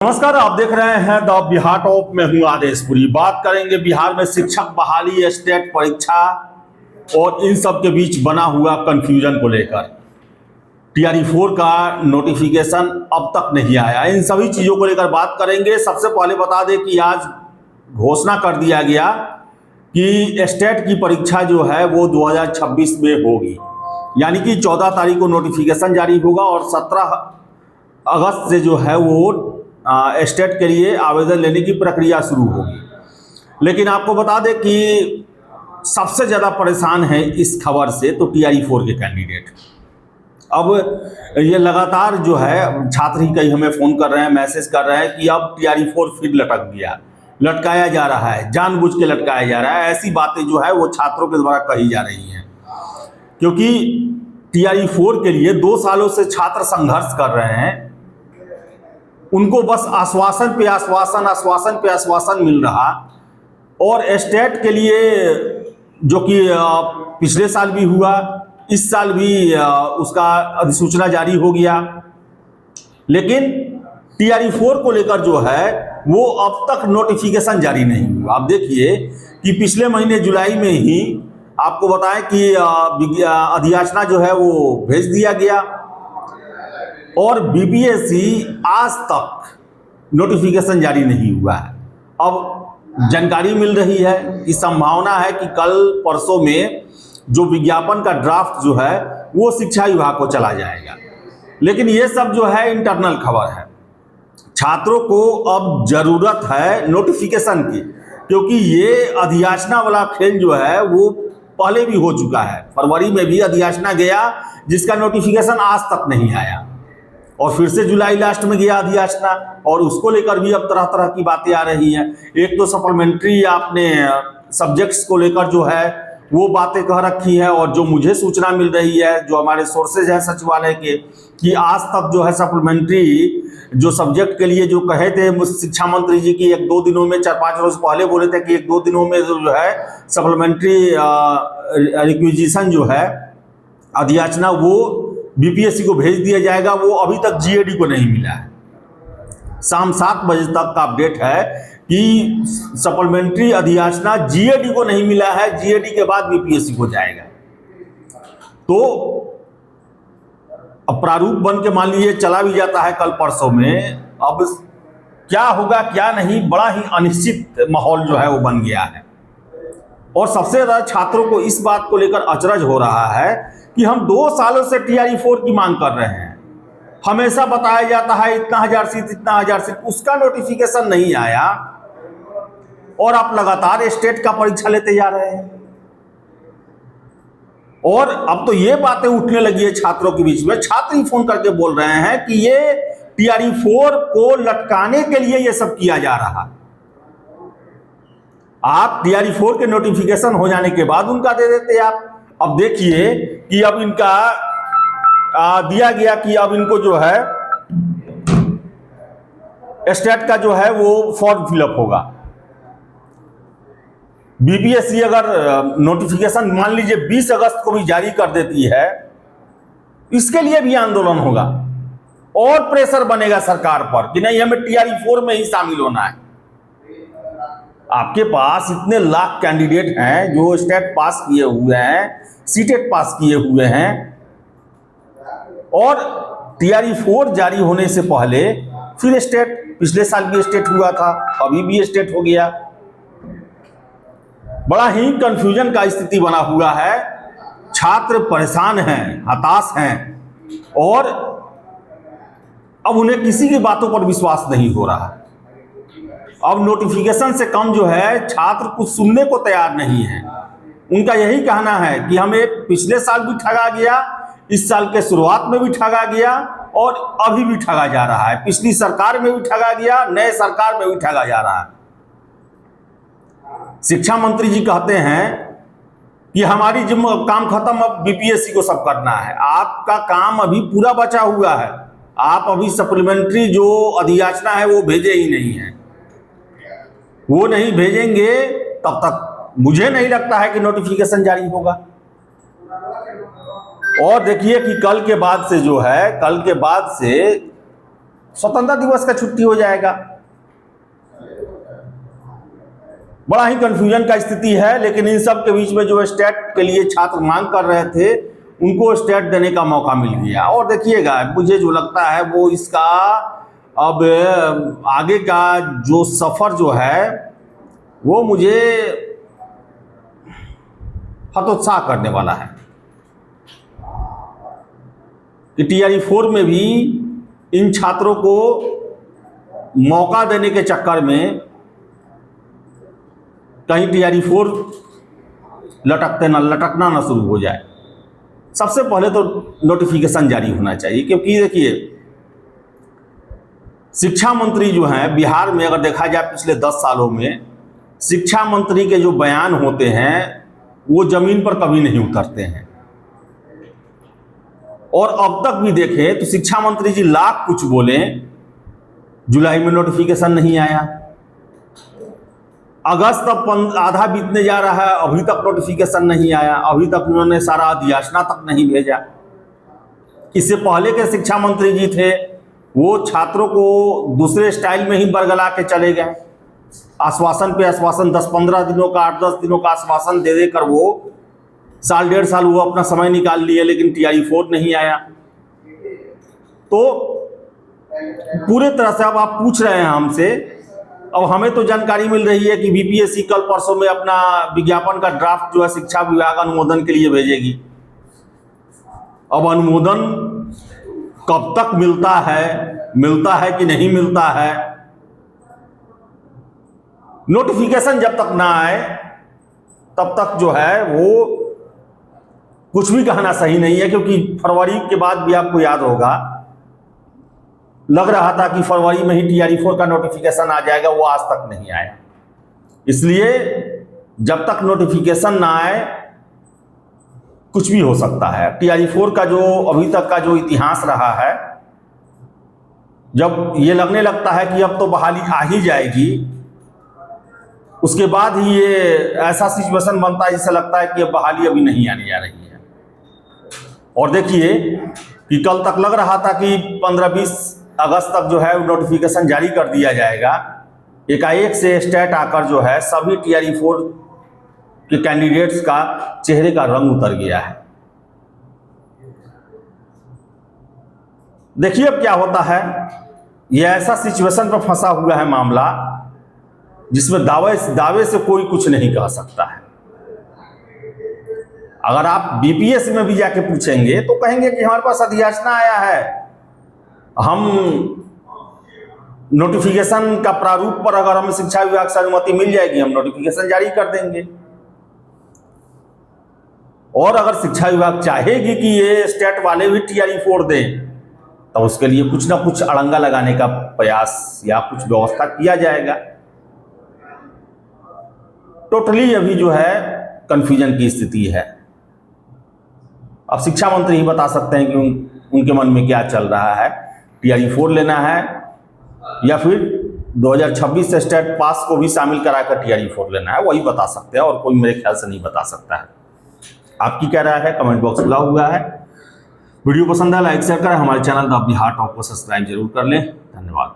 नमस्कार, आप देख रहे हैं द बिहार टॉप में हूं आदेशपुरी। बात करेंगे बिहार में शिक्षक बहाली, स्टेट परीक्षा और इन सब के बीच बना हुआ कंफ्यूजन को लेकर। TRE-4 का नोटिफिकेशन अब तक नहीं आया। इन सभी चीज़ों को लेकर बात करेंगे। सबसे पहले बता दें कि आज घोषणा कर दिया गया कि स्टेट की परीक्षा जो है वो 2026 में होगी, यानी कि 14 तारीख को नोटिफिकेशन जारी होगा और 17 अगस्त से जो है वो स्टेट के लिए आवेदन लेने की प्रक्रिया शुरू होगी। लेकिन आपको बता दें कि सबसे ज़्यादा परेशान है इस खबर से तो TRE-4 के कैंडिडेट। अब ये लगातार जो है छात्र ही कई हमें फ़ोन कर रहे हैं, मैसेज कर रहे हैं कि अब TRE-4 फिर लटक गया, लटकाया जा रहा है, जानबूझ के लटकाया जा रहा है। ऐसी बातें जो है वो छात्रों के द्वारा कही जा रही हैं, क्योंकि TRE-4 के लिए 2 सालों से छात्र संघर्ष कर रहे हैं। उनको बस आश्वासन पे आश्वासन, आश्वासन पे आश्वासन मिल रहा। और स्टेट के लिए जो कि पिछले साल भी हुआ, इस साल भी उसका अधिसूचना जारी हो गया, लेकिन TRE-4 को लेकर जो है वो अब तक नोटिफिकेशन जारी नहीं हुआ। आप देखिए कि पिछले महीने जुलाई में ही आपको बताएं कि अधियाचना जो है वो भेज दिया गया और BPSC आज तक नोटिफिकेशन जारी नहीं हुआ है। अब जानकारी मिल रही है कि संभावना है कि कल परसों में जो विज्ञापन का ड्राफ्ट जो है वो शिक्षा विभाग को चला जाएगा। लेकिन ये सब जो है इंटरनल खबर है। छात्रों को अब जरूरत है नोटिफिकेशन की, क्योंकि ये अधियाचना वाला खेल जो है वो पहले भी हो चुका है। फरवरी में भी अधियाचना गया जिसका नोटिफिकेशन आज तक नहीं आया, और फिर से जुलाई लास्ट में गया अधियाचना, और उसको लेकर भी अब तरह तरह की बातें आ रही हैं। एक तो सप्लीमेंट्री आपने सब्जेक्ट्स को लेकर जो है वो बातें कह रखी है, और जो मुझे सूचना मिल रही है, जो हमारे सोर्सेज हैं सचिवालय के, कि आज तक जो है सप्लीमेंट्री जो सब्जेक्ट के लिए जो कहे थे शिक्षा मंत्री जी की 1-2 दिनों में, 4-5 रोज पहले बोले थे कि 1-2 दिनों में जो है सप्लीमेंट्री रिक्विजिशन जो है अधियाचना वो BPSC को भेज दिया जाएगा। वो अभी तक GAD को नहीं मिला है। शाम 7 बजे तक का अपडेट है कि सप्लीमेंट्री अधियाचना GAD को नहीं मिला है। GAD के बाद BPSC को जाएगा। तो अब प्रारूप बन के मान लीजिए चला भी जाता है कल परसों में, अब क्या होगा क्या नहीं, बड़ा ही अनिश्चित माहौल जो है वो बन गया है। और सबसे ज़्यादा छात्रों को इस बात को लेकर अचरज हो रहा है कि हम 2 सालों से TRE-4 की मांग कर रहे हैं। हमेशा बताया जाता है इतना हजार सीट, इतना हजार सीट, उसका नोटिफिकेशन नहीं आया, और आप लगातार स्टेट का परीक्षा लेते जा रहे हैं। और अब तो ये बातें उठने लगी है छात्रों के बीच में। छात्र ही फोन करके बोल रहे हैं कि ये TRE-4 को लटकाने के लिए ये सब किया जा रहा। आप TRE-4 के नोटिफिकेशन हो जाने के बाद उनका दे देते आप। अब देखिए कि अब इनका दिया गया कि अब इनको जो है स्टेट का जो है वो फॉर्म फिलअप होगा। BPSC अगर नोटिफिकेशन मान लीजिए 20 अगस्त को भी जारी कर देती है, इसके लिए भी आंदोलन होगा और प्रेशर बनेगा सरकार पर कि नहीं, हमें TRE-4 में ही शामिल होना है। आपके पास इतने लाख कैंडिडेट हैं जो स्टेट पास किए हुए हैं, सीटेट पास किए हुए हैं, और TRE-4 जारी होने से पहले फिर स्टेट, पिछले साल भी स्टेट हुआ था, अभी भी स्टेट हो गया। बड़ा ही कंफ्यूजन का स्थिति बना हुआ है। छात्र परेशान हैं, हताश हैं, और अब उन्हें किसी की बातों पर विश्वास नहीं हो रहा। अब नोटिफिकेशन से कम जो है छात्र कुछ सुनने को तैयार नहीं है। उनका यही कहना है कि हमें पिछले साल भी ठगा गया, इस साल के शुरुआत में भी ठगा गया, और अभी भी ठगा जा रहा है। पिछली सरकार में भी ठगा गया, नए सरकार में भी ठगा जा रहा है। शिक्षा मंत्री जी कहते हैं कि हमारी काम खत्म, अब BPSC को सब करना है। आपका काम अभी पूरा बचा हुआ है। आप अभी सप्लीमेंट्री जो अधियाचना है वो भेजे ही नहीं है। वो नहीं भेजेंगे तब तक मुझे नहीं लगता है कि नोटिफिकेशन जारी होगा। और देखिए कि कल के बाद से जो है, कल के बाद से स्वतंत्रता दिवस का छुट्टी हो जाएगा। बड़ा ही कंफ्यूजन का स्थिति है। लेकिन इन सब के बीच में जो स्टेट के लिए छात्र मांग कर रहे थे उनको स्टेट देने का मौका मिल गया। और देखिएगा, मुझे जो लगता है वो इसका अब आगे का जो सफर जो है वो मुझे हतोत्साह करने वाला है कि TRE 4 में भी इन छात्रों को मौका देने के चक्कर में कहीं TRE 4 लटकना ना शुरू हो जाए। सबसे पहले तो नोटिफिकेशन जारी होना चाहिए, क्योंकि देखिए शिक्षा मंत्री जो हैं बिहार में, अगर देखा जाए पिछले 10 सालों में शिक्षा मंत्री के जो बयान होते हैं वो जमीन पर कभी नहीं उतरते हैं। और अब तक भी देखें तो शिक्षा मंत्री जी लाख कुछ बोले, जुलाई में नोटिफिकेशन नहीं आया, अगस्त अब आधा बीतने जा रहा है, अभी तक नोटिफिकेशन नहीं आया, अभी तक उन्होंने सारा अधियाचना तक नहीं भेजा। इससे पहले के शिक्षा मंत्री जी थे वो छात्रों को दूसरे स्टाइल में ही बरगला के चले गए, आश्वासन पे आश्वासन, 10-15 दिनों का 8-10 दिनों का आश्वासन दे देकर वो साल 1.5 साल वो अपना समय निकाल लिए, लेकिन TRE 4 नहीं आया। तो पूरे तरह से अब आप पूछ रहे हैं हमसे, अब हमें तो जानकारी मिल रही है कि BPSC कल परसों में अपना विज्ञापन का ड्राफ्ट जो है शिक्षा विभाग अनुमोदन के लिए भेजेगी। अब अनुमोदन कब तक मिलता है कि नहीं मिलता है, नोटिफिकेशन जब तक ना आए तब तक जो है वो कुछ भी कहना सही नहीं है। क्योंकि फरवरी के बाद भी आपको याद होगा लग रहा था कि फरवरी में ही TRE 4 का नोटिफिकेशन आ जाएगा, वो आज तक नहीं आया। इसलिए जब तक नोटिफिकेशन ना आए कुछ भी हो सकता है। TRE 4 का जो अभी तक का जो इतिहास रहा है, जब ये लगने लगता है कि अब तो बहाली आ ही जाएगी, उसके बाद ही ये ऐसा सिचुएशन बनता है जिससे लगता है कि अब बहाली अभी नहीं आने जा रही है। और देखिए कि कल तक लग रहा था कि 15-20 अगस्त तक जो है नोटिफिकेशन जारी कर दिया जाएगा, एकाएक से स्टेट आकर जो है सभी TRE 4 के कैंडिडेट्स का चेहरे का रंग उतर गया है। देखिए अब क्या होता है। यह ऐसा सिचुएशन पर फंसा हुआ है मामला जिसमें दावे से कोई कुछ नहीं कह सकता है। अगर आप BPSC में भी जाके पूछेंगे तो कहेंगे कि हमारे पास अधियाचना आया है, हम नोटिफिकेशन का प्रारूप पर अगर हमें शिक्षा विभाग से अनुमति मिल जाएगी हम नोटिफिकेशन जारी कर देंगे। और अगर शिक्षा विभाग चाहेगी कि ये स्टेट वाले भी TRE 4 दें तो उसके लिए कुछ ना कुछ अड़ंगा लगाने का प्रयास या कुछ व्यवस्था किया जाएगा। टोटली अभी जो है कंफ्यूजन की स्थिति है। अब शिक्षा मंत्री ही बता सकते हैं कि उनके मन में क्या चल रहा है, TRE 4 लेना है या फिर 2026 से स्टेट पास को भी शामिल कराकर TRE 4 लेना है, वही बता सकते हैं और कोई मेरे ख्याल से नहीं बता सकता है। आपकी क्या राय है कमेंट बॉक्स खुला हुआ है। वीडियो पसंद है लाइक शेयर करें, हमारे चैनल द बिहार टॉप को सब्सक्राइब जरूर कर लें। धन्यवाद।